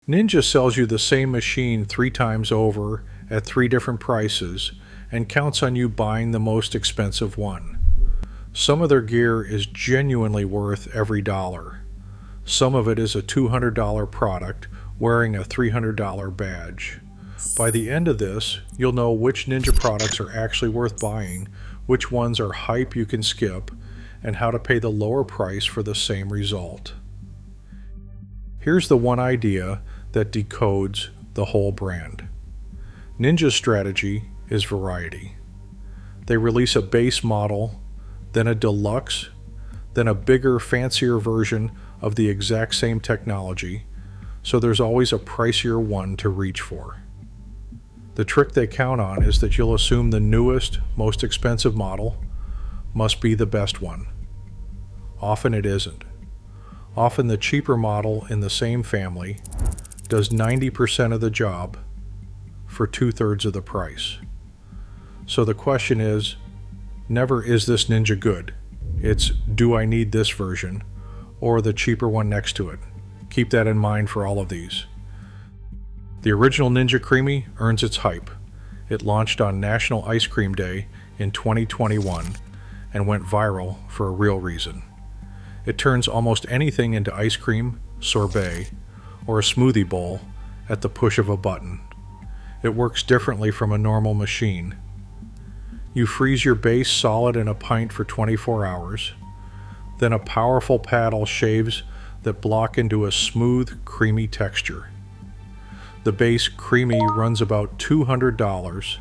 Ninja sells you the same machine 3 times over at 3 different prices and counts on you buying the most expensive one. Some of their gear is genuinely worth every dollar. Some of it is a $200 product wearing a $300 badge. By the end of this, you'll know which Ninja products are actually worth buying, which ones are hype you can skip, and how to pay the lower price for the same result. Here's the one idea that decodes the whole brand. Ninja's strategy is variety. They release a base model, then a deluxe, then a bigger, fancier version of the exact same technology, so there's always a pricier one to reach for. The trick they count on is that you'll assume the newest, most expensive model must be the best one. Often it isn't. Often the cheaper model in the same family does 90% of the job for 2/3 of the price. So the question is, never is this Ninja good? It's, do I need this version or the cheaper one next to it? Keep that in mind for all of these. The original Ninja Creami earns its hype. It launched on National Ice Cream Day in 2021 and went viral for a real reason. It turns almost anything into ice cream, sorbet, or a smoothie bowl at the push of a button. It works differently from a normal machine. You freeze your base solid in a pint for 24 hours, then a powerful paddle shaves that block into a smooth, creamy texture. The base Creami runs about $200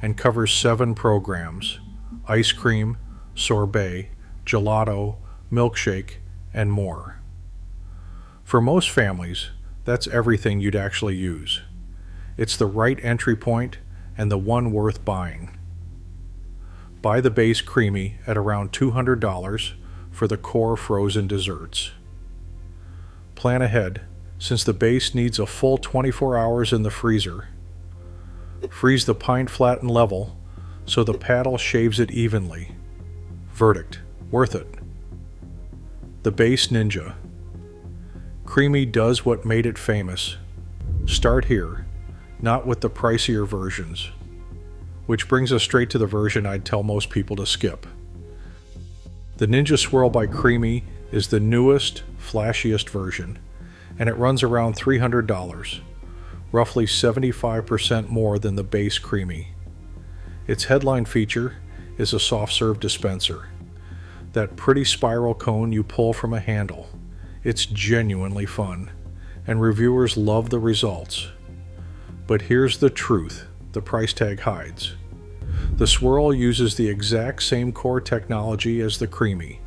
and covers 7 programs: ice cream, sorbet, gelato, milkshake, and more. For most families, that's everything you'd actually use. It's the right entry point and the one worth buying. Buy the base Creami at around $200 for the core frozen desserts. Plan ahead, since the base needs a full 24 hours in the freezer. Freeze the pint flat and level so the paddle shaves it evenly. Verdict: worth it. The base Ninja. Creami does what made it famous. Start here, not with the pricier versions. Which brings us straight to the version I'd tell most people to skip. The Ninja Swirl by Creami is the newest, flashiest version, and it runs around $300, roughly 75% more than the base Creami. Its headline feature is a soft serve dispenser. That pretty spiral cone you pull from a handle. It's genuinely fun, and reviewers love the results. But here's the truth the price tag hides. The Swirl uses the exact same core technology as the Creami.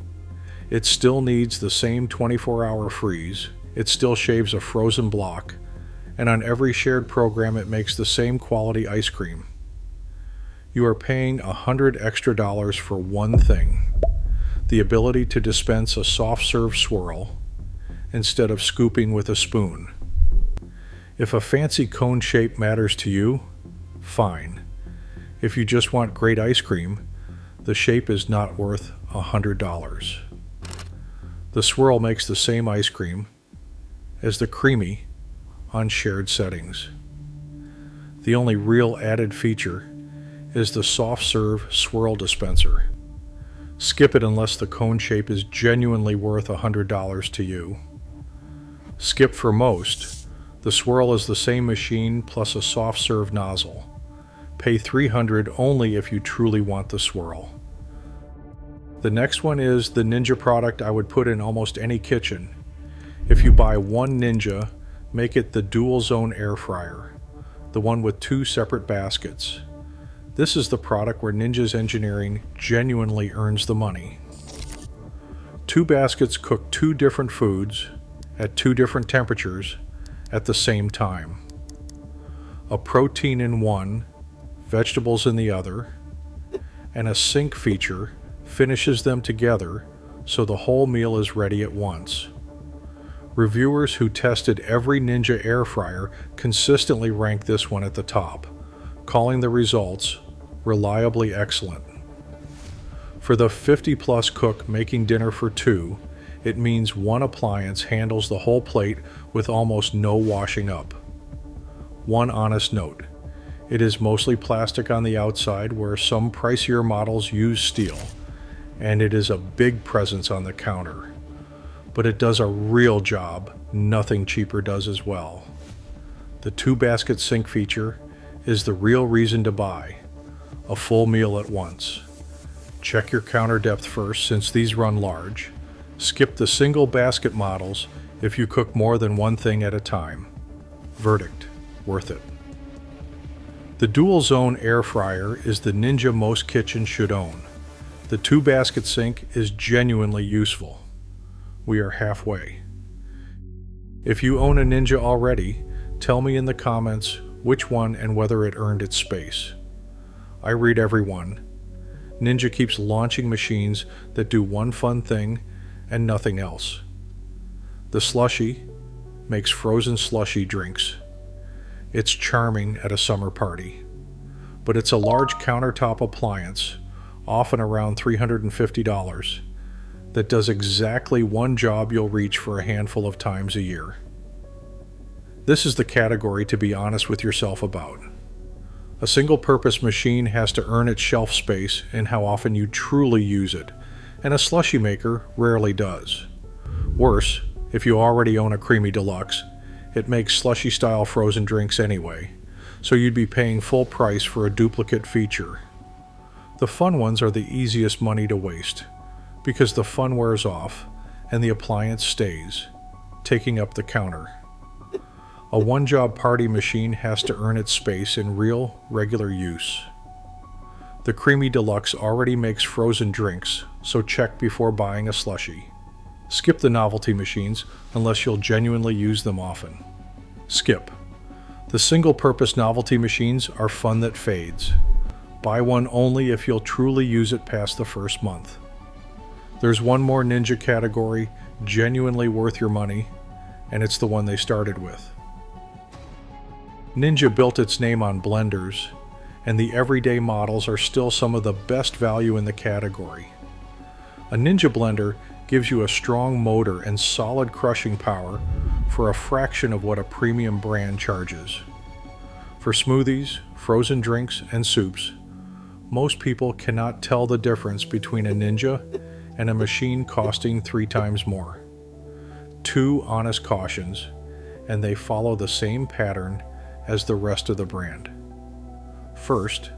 It still needs the same 24-hour freeze, it still shaves a frozen block, and on every shared program it makes the same quality ice cream. You are paying $100 extra for one thing: the ability to dispense a soft serve swirl instead of scooping with a spoon. If a fancy cone shape matters to you, fine. If you just want great ice cream, the shape is not worth $100. The Swirl makes the same ice cream as the Creami on shared settings. The only real added feature is the soft serve swirl dispenser. Skip it unless the cone shape is genuinely worth $100 to you. Skip for most. The Swirl is the same machine plus a soft serve nozzle. Pay $300 only if you truly want the Swirl. The next one is the Ninja product I would put in almost any kitchen. If you buy one Ninja, make it the dual zone air fryer, the one with 2 separate baskets. This is the product where Ninja's engineering genuinely earns the money. 2 baskets cook 2 different foods at 2 different temperatures at the same time. A protein in one, vegetables in the other, and a sync feature finishes them together so the whole meal is ready at once. Reviewers who tested every Ninja air fryer consistently rank this one at the top, calling the results reliably excellent. For the 50-plus cook making dinner for 2, It means one appliance handles the whole plate with almost no washing up. One honest note: it is mostly plastic on the outside, where some pricier models use steel, and it is a big presence on the counter. But it does a real job nothing cheaper does as well. The 2-basket sink feature is the real reason to buy a full meal at once. Check your counter depth first, since these run large. Skip the single basket models if you cook more than one thing at a time. Verdict: worth it. The dual zone air fryer is the Ninja most kitchens should own. The 2-basket sink is genuinely useful. We are halfway. If you own a Ninja already, tell me in the comments which one and whether it earned its space. I read every one. Ninja keeps launching machines that do one fun thing and nothing else. The Slushie makes frozen slushy drinks. It's charming at a summer party, but it's a large countertop appliance, often around $350, that does exactly one job you'll reach for a handful of times a year. This is the category to be honest with yourself about. A single-purpose machine has to earn its shelf space in how often you truly use it, and a slushie maker rarely does. Worse, if you already own a Creami Deluxe, it makes slushy-style frozen drinks anyway, so you'd be paying full price for a duplicate feature. The fun ones are the easiest money to waste, because the fun wears off and the appliance stays, taking up the counter. A one-job party machine has to earn its space in real, regular use. The Creami Deluxe already makes frozen drinks, so check before buying a slushie. Skip the novelty machines unless you'll genuinely use them often. Skip. The single-purpose novelty machines are fun that fades. Buy one only if you'll truly use it past the first month. There's one more Ninja category genuinely worth your money, and it's the one they started with. Ninja built its name on blenders, and the everyday models are still some of the best value in the category. A Ninja blender gives you a strong motor and solid crushing power for a fraction of what a premium brand charges. For smoothies, frozen drinks, and soups, most people cannot tell the difference between a Ninja and a machine costing 3 times more. 2 honest cautions, and they follow the same pattern as the rest of the brand. First,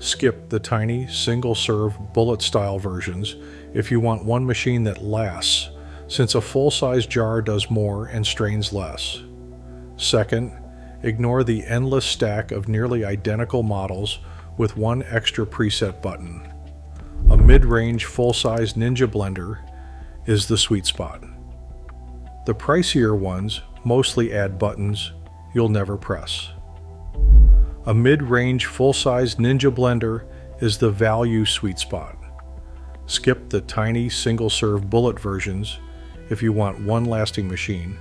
skip the tiny single-serve bullet-style versions if you want one machine that lasts, since a full-size jar does more and strains less. Second, ignore the endless stack of nearly identical models with one extra preset button. A mid-range full-size Ninja blender is the sweet spot. The pricier ones mostly add buttons you'll never press. A mid-range full-size Ninja blender is the value sweet spot. Skip the tiny single-serve bullet versions if you want one lasting machine.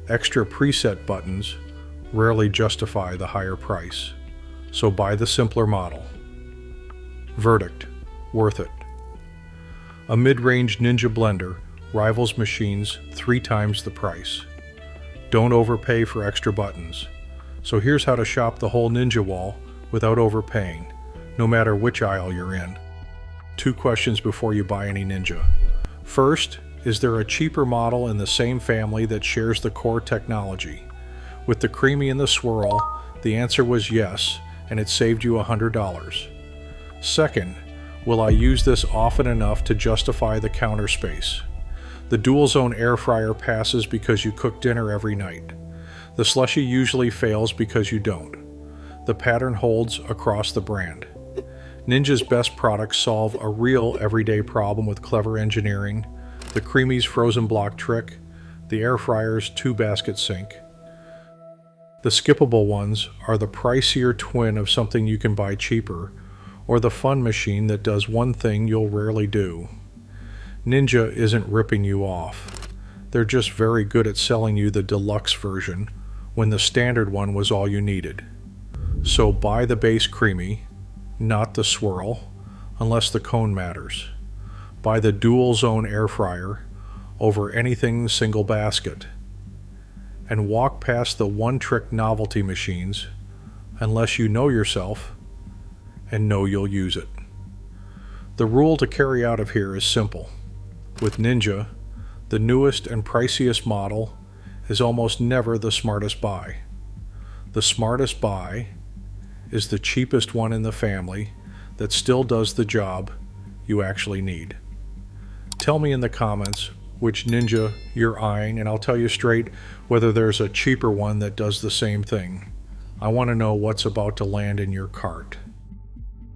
Extra preset buttons rarely justify the higher price, so buy the simpler model. Verdict: worth it. A mid-range Ninja blender rivals machines 3 times the price. Don't overpay for extra buttons. So here's how to shop the whole Ninja wall without overpaying, no matter which aisle you're in. 2 questions before you buy any Ninja. First, is there a cheaper model in the same family that shares the core technology? With the Creami and the Swirl, the answer was yes, and it saved you $100. Second, will I use this often enough to justify the counter space? The dual zone air fryer passes because you cook dinner every night. The slushie usually fails because you don't. The pattern holds across the brand. Ninja's best products solve a real everyday problem with clever engineering: the Creami's frozen block trick, the air fryer's 2-basket sink. The skippable ones are the pricier twin of something you can buy cheaper, or the fun machine that does one thing you'll rarely do. Ninja isn't ripping you off. They're just very good at selling you the deluxe version when the standard one was all you needed. So buy the base Creami, not the Swirl, unless the cone matters. Buy the dual zone air fryer, over anything single basket, and walk past the one-trick novelty machines unless you know yourself and know you'll use it. The rule to carry out of here is simple. With Ninja, the newest and priciest model is almost never the smartest buy. The smartest buy is the cheapest one in the family that still does the job you actually need. Tell me in the comments which Ninja you're eyeing, and I'll tell you straight whether there's a cheaper one that does the same thing. I want to know what's about to land in your cart.